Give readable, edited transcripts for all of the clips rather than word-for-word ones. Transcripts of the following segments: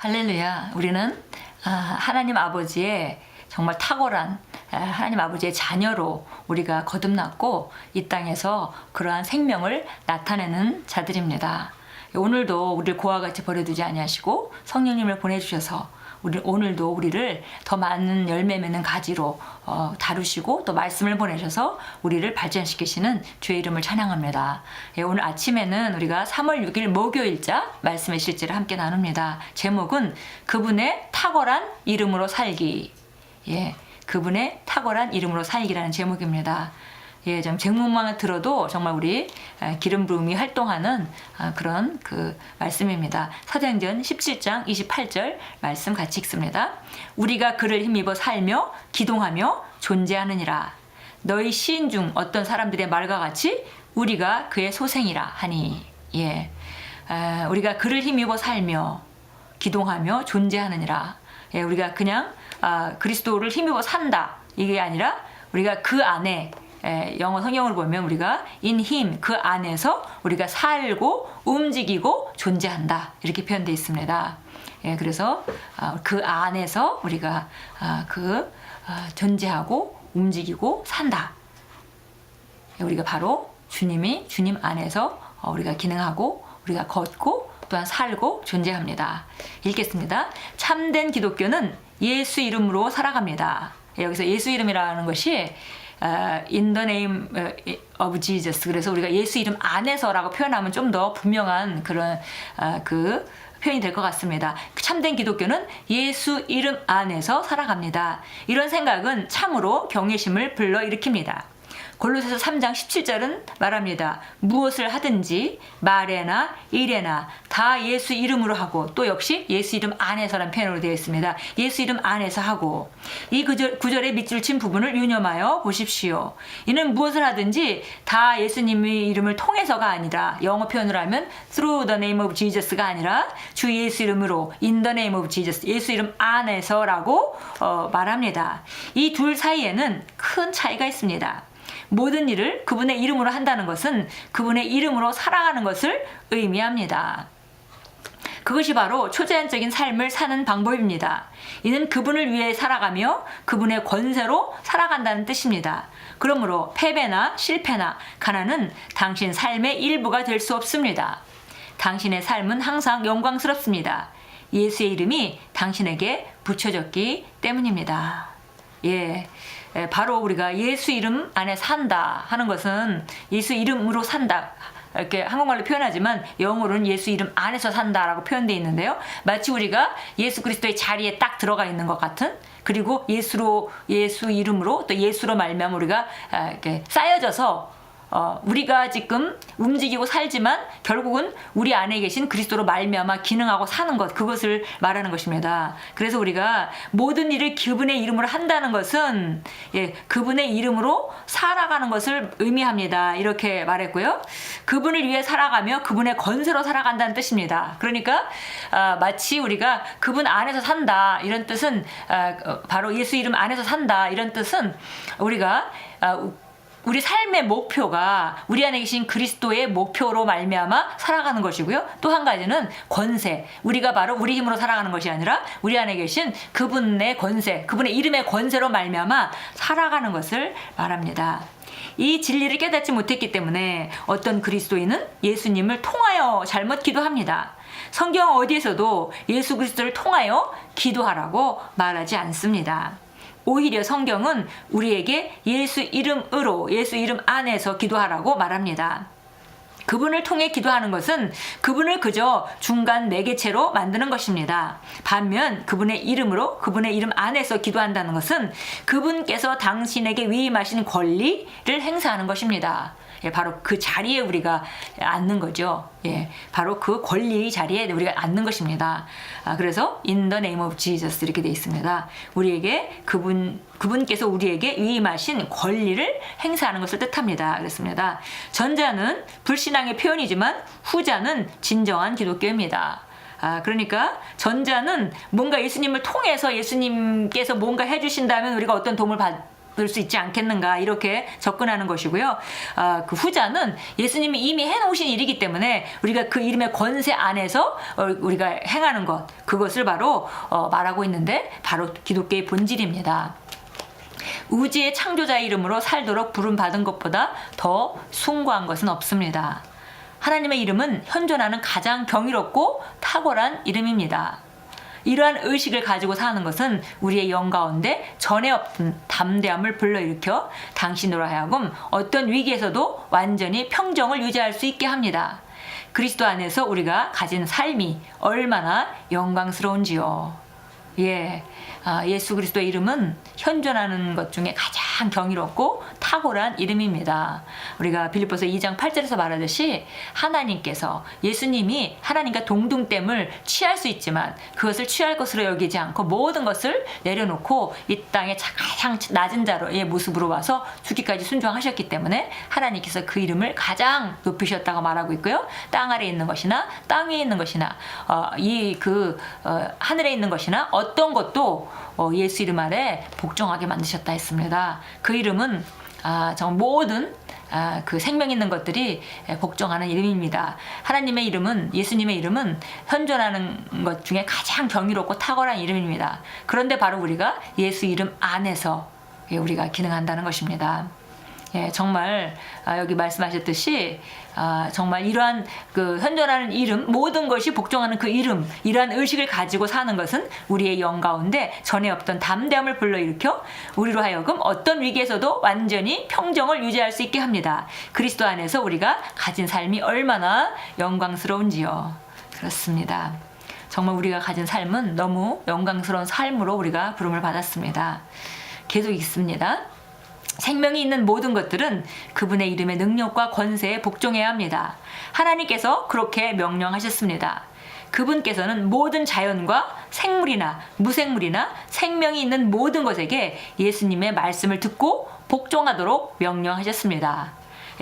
할렐루야. 우리는 하나님 아버지의 정말 탁월한 하나님 아버지의 자녀로 우리가 거듭났고 이 땅에서 그러한 생명을 나타내는 자들입니다. 오늘도 우리를 고와 같이 버려두지 아니하시고 성령님을 보내주셔서 오늘도 우리를 더 많은 열매 맺는 가지로 다루시고 또 말씀을 보내셔서 우리를 발전시키시는 주의 이름을 찬양합니다. 오늘 아침에는 우리가 3월 6일 목요일자 말씀의 실제를 함께 나눕니다. 제목은 그분의 탁월한 이름으로 살기. 그분의 탁월한 이름으로 살기라는 제목입니다. 좀 제목만 들어도 정말 우리 기름 부음이 활동하는 그런 그 말씀입니다. 사도행전 17장 28절 말씀 같이 읽습니다. 우리가 그를 힘입어 살며 기동하며 존재하느니라. 너희 시인 중 어떤 사람들의 말과 같이 우리가 그의 소생이라 하니. 우리가 그를 힘입어 살며 기동하며 존재하느니라. 우리가 그냥 그리스도를 힘입어 산다 이게 아니라 우리가 그 안에 영어 성경을 보면 우리가 in him 그 안에서 우리가 살고 움직이고 존재한다 이렇게 표현되어 있습니다. 그래서 그 안에서 우리가 존재하고 움직이고 산다. 우리가 바로 주님 안에서 우리가 기능하고 우리가 걷고 또한 살고 존재합니다. 읽겠습니다. 참된 기독교는 예수 이름으로 살아갑니다. 여기서 예수 이름이라는 것이 in the name of Jesus. 그래서 우리가 예수 이름 안에서라고 표현하면 좀 더 분명한 그런 그 표현이 될 것 같습니다. 참된 기독교는 예수 이름 안에서 살아갑니다. 이런 생각은 참으로 경외심을 불러일으킵니다. 골로새서 3장 17절은 말합니다. 무엇을 하든지 말에나 일에나 다 예수 이름으로 하고 또 역시 예수 이름 안에서라는 표현으로 되어 있습니다. 예수 이름 안에서 하고 이 구절의 밑줄 친 부분을 유념하여 보십시오. 이는 무엇을 하든지 다 예수님의 이름을 통해서가 아니라 영어 표현으로 하면 through the name of Jesus가 아니라 주 예수 이름으로 in the name of Jesus 예수 이름 안에서라고 말합니다. 이 둘 사이에는 큰 차이가 있습니다. 모든 일을 그분의 이름으로 한다는 것은 그분의 이름으로 살아가는 것을 의미합니다. 그것이 바로 초자연적인 삶을 사는 방법입니다. 이는 그분을 위해 살아가며 그분의 권세로 살아간다는 뜻입니다. 그러므로 패배나 실패나 가난은 당신 삶의 일부가 될 수 없습니다. 당신의 삶은 항상 영광스럽습니다. 예수의 이름이 당신에게 붙여졌기 때문입니다. 바로 우리가 예수 이름 안에 산다 하는 것은 예수 이름으로 산다 이렇게 한국말로 표현하지만 영어로는 예수 이름 안에서 산다라고 표현되어 있는데요. 마치 우리가 예수 그리스도의 자리에 딱 들어가 있는 것 같은 그리고 예수 이름으로 또 예수로 말미암아 우리가 이렇게 쌓여져서 우리가 지금 움직이고 살지만 결국은 우리 안에 계신 그리스도로 말미암아 기능하고 사는 것 그것을 말하는 것입니다. 그래서 우리가 모든 일을 그분의 이름으로 한다는 것은 그분의 이름으로 살아가는 것을 의미합니다. 이렇게 말했고요. 그분을 위해 살아가며 그분의 권세로 살아간다는 뜻입니다. 그러니까 마치 우리가 그분 안에서 산다 이런 뜻은 바로 예수 이름 안에서 산다 이런 뜻은 우리가 우리 삶의 목표가 우리 안에 계신 그리스도의 목표로 말미암아 살아가는 것이고요. 또 한 가지는 권세. 우리가 바로 우리 힘으로 살아가는 것이 아니라 우리 안에 계신 그분의 권세, 그분의 이름의 권세로 말미암아 살아가는 것을 말합니다. 이 진리를 깨닫지 못했기 때문에 어떤 그리스도인은 예수님을 통하여 잘못 기도합니다. 성경 어디에서도 예수 그리스도를 통하여 기도하라고 말하지 않습니다. 오히려 성경은 우리에게 예수 이름으로 예수 이름 안에서 기도하라고 말합니다. 그분을 통해 기도하는 것은 그분을 그저 중간 매개체로 만드는 것입니다. 반면 그분의 이름으로 그분의 이름 안에서 기도한다는 것은 그분께서 당신에게 위임하신 권리를 행사하는 것입니다. 바로 그 자리에 우리가 앉는 거죠. 바로 그 권리 자리에 우리가 앉는 것입니다. 그래서 in the name of Jesus 이렇게 되어 있습니다. 우리에게 그분께서 우리에게 위임하신 권리를 행사하는 것을 뜻합니다. 그렇습니다. 전자는 불신앙의 표현이지만 후자는 진정한 기독교입니다. 그러니까 전자는 뭔가 예수님을 통해서 예수님께서 뭔가 해주신다면 우리가 어떤 도움을 수 있지 않겠는가 이렇게 접근하는 것이고요. 그 후자는 예수님이 이미 해놓으신 일이기 때문에 우리가 그 이름의 권세 안에서 우리가 행하는 것, 그것을 바로 말하고 있는데 바로 기독교의 본질입니다. 우주의 창조자의 이름으로 살도록 부름받은 것보다 더 숭고한 것은 없습니다. 하나님의 이름은 현존하는 가장 경이롭고 탁월한 이름입니다. 이러한 의식을 가지고 사는 것은 우리의 영 가운데 전에 없던 담대함을 불러일으켜 당신으로 하여금 어떤 위기에서도 완전히 평정을 유지할 수 있게 합니다. 그리스도 안에서 우리가 가진 삶이 얼마나 영광스러운지요. 예수 그리스도의 이름은 현존하는 것 중에 가장 경이롭고 탁월한 이름입니다. 우리가 빌립보서 2장 8절에서 말하듯이 하나님께서 예수님이 하나님과 동등됨을 취할 수 있지만 그것을 취할 것으로 여기지 않고 모든 것을 내려놓고 이 땅에 가장 낮은 자로의 모습으로 와서 죽기까지 순종하셨기 때문에 하나님께서 그 이름을 가장 높이셨다고 말하고 있고요. 땅 아래에 있는 것이나 땅 위에 있는 것이나 하늘에 있는 것이나 어떤 것도 예수 이름 아래 복종하게 만드셨다 했습니다. 그 이름은 정말 모든 그 생명 있는 것들이 복종하는 이름입니다. 하나님의 이름은, 예수님의 이름은 현존하는 것 중에 가장 경이롭고 탁월한 이름입니다. 그런데 바로 우리가 예수 이름 안에서 우리가 기능한다는 것입니다. 정말 여기 말씀하셨듯이 정말 이러한 그 현존하는 이름, 모든 것이 복종하는 그 이름, 이러한 의식을 가지고 사는 것은 우리의 영 가운데 전에 없던 담대함을 불러일으켜 우리로 하여금 어떤 위기에서도 완전히 평정을 유지할 수 있게 합니다. 그리스도 안에서 우리가 가진 삶이 얼마나 영광스러운지요. 그렇습니다. 정말 우리가 가진 삶은 너무 영광스러운 삶으로 우리가 부름을 받았습니다. 계속 읽습니다. 생명이 있는 모든 것들은 그분의 이름의 능력과 권세에 복종해야 합니다. 하나님께서 그렇게 명령하셨습니다. 그분께서는 모든 자연과 생물이나 무생물이나 생명이 있는 모든 것에게 예수님의 말씀을 듣고 복종하도록 명령하셨습니다.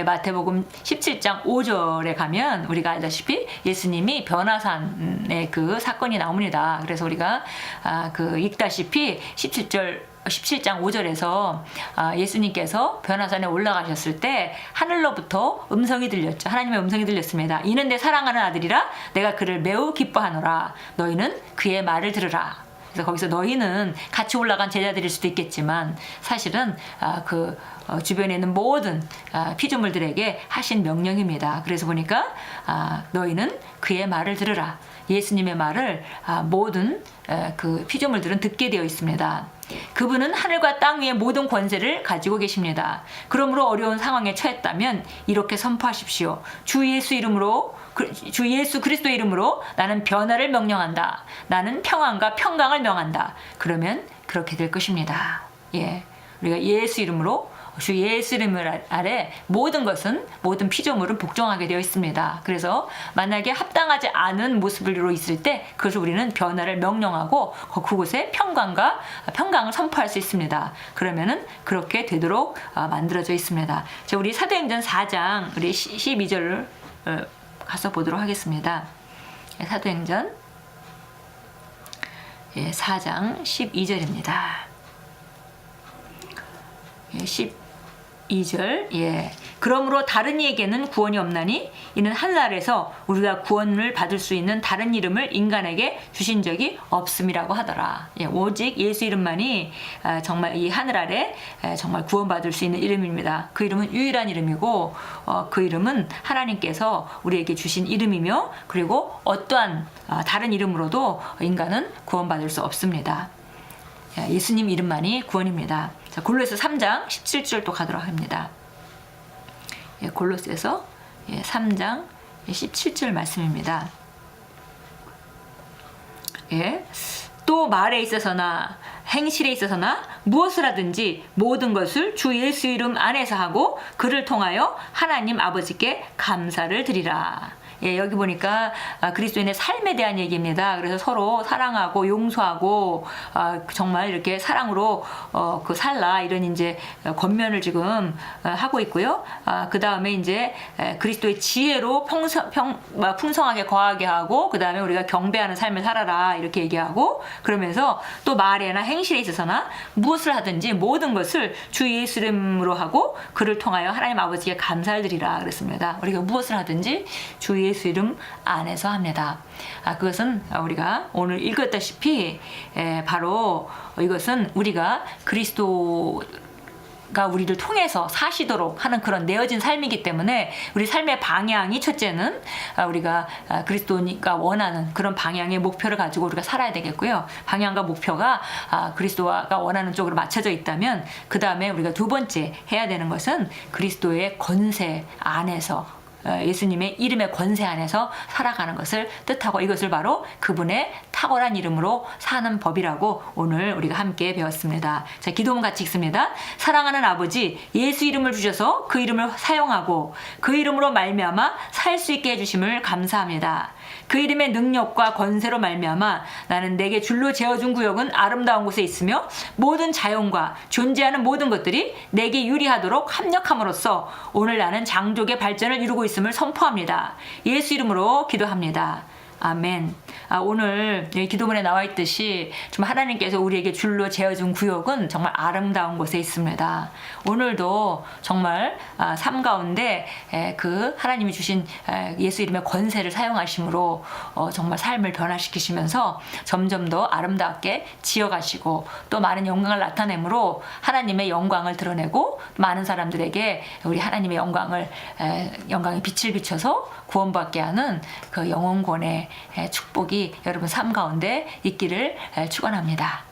마태복음 17장 5절에 가면 우리가 알다시피 예수님이 변화산의 그 사건이 나옵니다. 그래서 우리가 읽다시피 17장 5절에서 예수님께서 변화산에 올라가셨을 때 하늘로부터 음성이 들렸죠. 하나님의 음성이 들렸습니다. 이는 내 사랑하는 아들이라 내가 그를 매우 기뻐하노라. 너희는 그의 말을 들으라. 그래서 거기서 너희는 같이 올라간 제자들일 수도 있겠지만 사실은 주변에 있는 모든 피조물들에게 하신 명령입니다. 그래서 보니까 너희는 그의 말을 들으라. 예수님의 말을 모든 그 피조물들은 듣게 되어 있습니다. 그분은 하늘과 땅 위의 모든 권세를 가지고 계십니다. 그러므로 어려운 상황에 처했다면 이렇게 선포하십시오. 주 예수 그리스도의 이름으로 나는 변화를 명령한다. 나는 평안과 평강을 명한다. 그러면 그렇게 될 것입니다. 우리가 예수 이름으로, 주 예수 이름 아래 모든 것은, 모든 피조물은 복종하게 되어 있습니다. 그래서 만약에 합당하지 않은 모습으로 있을 때 그것을 우리는 변화를 명령하고 그곳에 평강을 선포할 수 있습니다. 그러면은 그렇게 되도록 만들어져 있습니다. 자, 우리 사도행전 4장 우리 12절을 가서 보도록 하겠습니다. 사도행전 4장 12절입니다. 12절. 그러므로 다른 이에게는 구원이 없나니 이는 하늘에서 우리가 구원을 받을 수 있는 다른 이름을 인간에게 주신 적이 없음이라고 하더라. 오직 예수 이름만이 정말 이 하늘 아래 정말 구원받을 수 있는 이름입니다. 그 이름은 유일한 이름이고 그 이름은 하나님께서 우리에게 주신 이름이며, 그리고 어떠한 다른 이름으로도 인간은 구원받을 수 없습니다. 예수님 이름만이 구원입니다. 자, 골로새서 3장 17절도 가도록 합니다. 골로새서 3장 17절 말씀입니다. 또 말에 있어서나 행실에 있어서나 무엇을 하든지 모든 것을 주 예수 이름 안에서 하고 그를 통하여 하나님 아버지께 감사를 드리라. 예, 여기 보니까 그리스도인의 삶에 대한 얘기입니다. 그래서 서로 사랑하고 용서하고 정말 이렇게 사랑으로 그 살라 이런 이제 권면을 지금 하고 있고요. 그 다음에 이제 그리스도의 지혜로 풍성하게 거하게 하고 그 다음에 우리가 경배하는 삶을 살아라 이렇게 얘기하고 그러면서 또 말에나 행실에 있어서나 무엇을 하든지 모든 것을 주 예수 이름으로 하고 그를 통하여 하나님 아버지께 감사를 드리라 그랬습니다. 우리가 무엇을 하든지 주 예수 이름 안에서 합니다. 그것은 우리가 오늘 읽었다시피 바로 이것은 우리가 그리스도가 우리를 통해서 사시도록 하는 그런 내어진 삶이기 때문에 우리 삶의 방향이 첫째는 우리가 그리스도가 원하는 그런 방향의 목표를 가지고 우리가 살아야 되겠고요. 방향과 목표가 그리스도가 원하는 쪽으로 맞춰져 있다면 그 다음에 우리가 두 번째 해야 되는 것은 그리스도의 권세 안에서 예수님의 이름의 권세 안에서 살아가는 것을 뜻하고 이것을 바로 그분의 탁월한 이름으로 사는 법이라고 오늘 우리가 함께 배웠습니다. 자, 기도문 같이 읽습니다. 사랑하는 아버지, 예수 이름을 주셔서 그 이름을 사용하고 그 이름으로 말미암아 살 수 있게 해주심을 감사합니다. 그 이름의 능력과 권세로 말미암아 나는 내게 줄로 재어준 구역은 아름다운 곳에 있으며 모든 자연과 존재하는 모든 것들이 내게 유리하도록 합력함으로써 오늘 나는 장족의 발전을 이루고 있음을 선포합니다. 예수 이름으로 기도합니다. 아멘. 오늘 기도문에 나와 있듯이 좀 하나님께서 우리에게 줄로 재어준 구역은 정말 아름다운 곳에 있습니다. 오늘도 정말 삶 가운데 그 하나님이 주신 예수 이름의 권세를 사용하심으로 정말 삶을 변화시키시면서 점점 더 아름답게 지어가시고 또 많은 영광을 나타내므로 하나님의 영광을 드러내고 많은 사람들에게 우리 하나님의 영광의 빛을 비춰서 구원받게 하는 그 영혼권의 축복이 여러분 삶 가운데 있기를 축원합니다.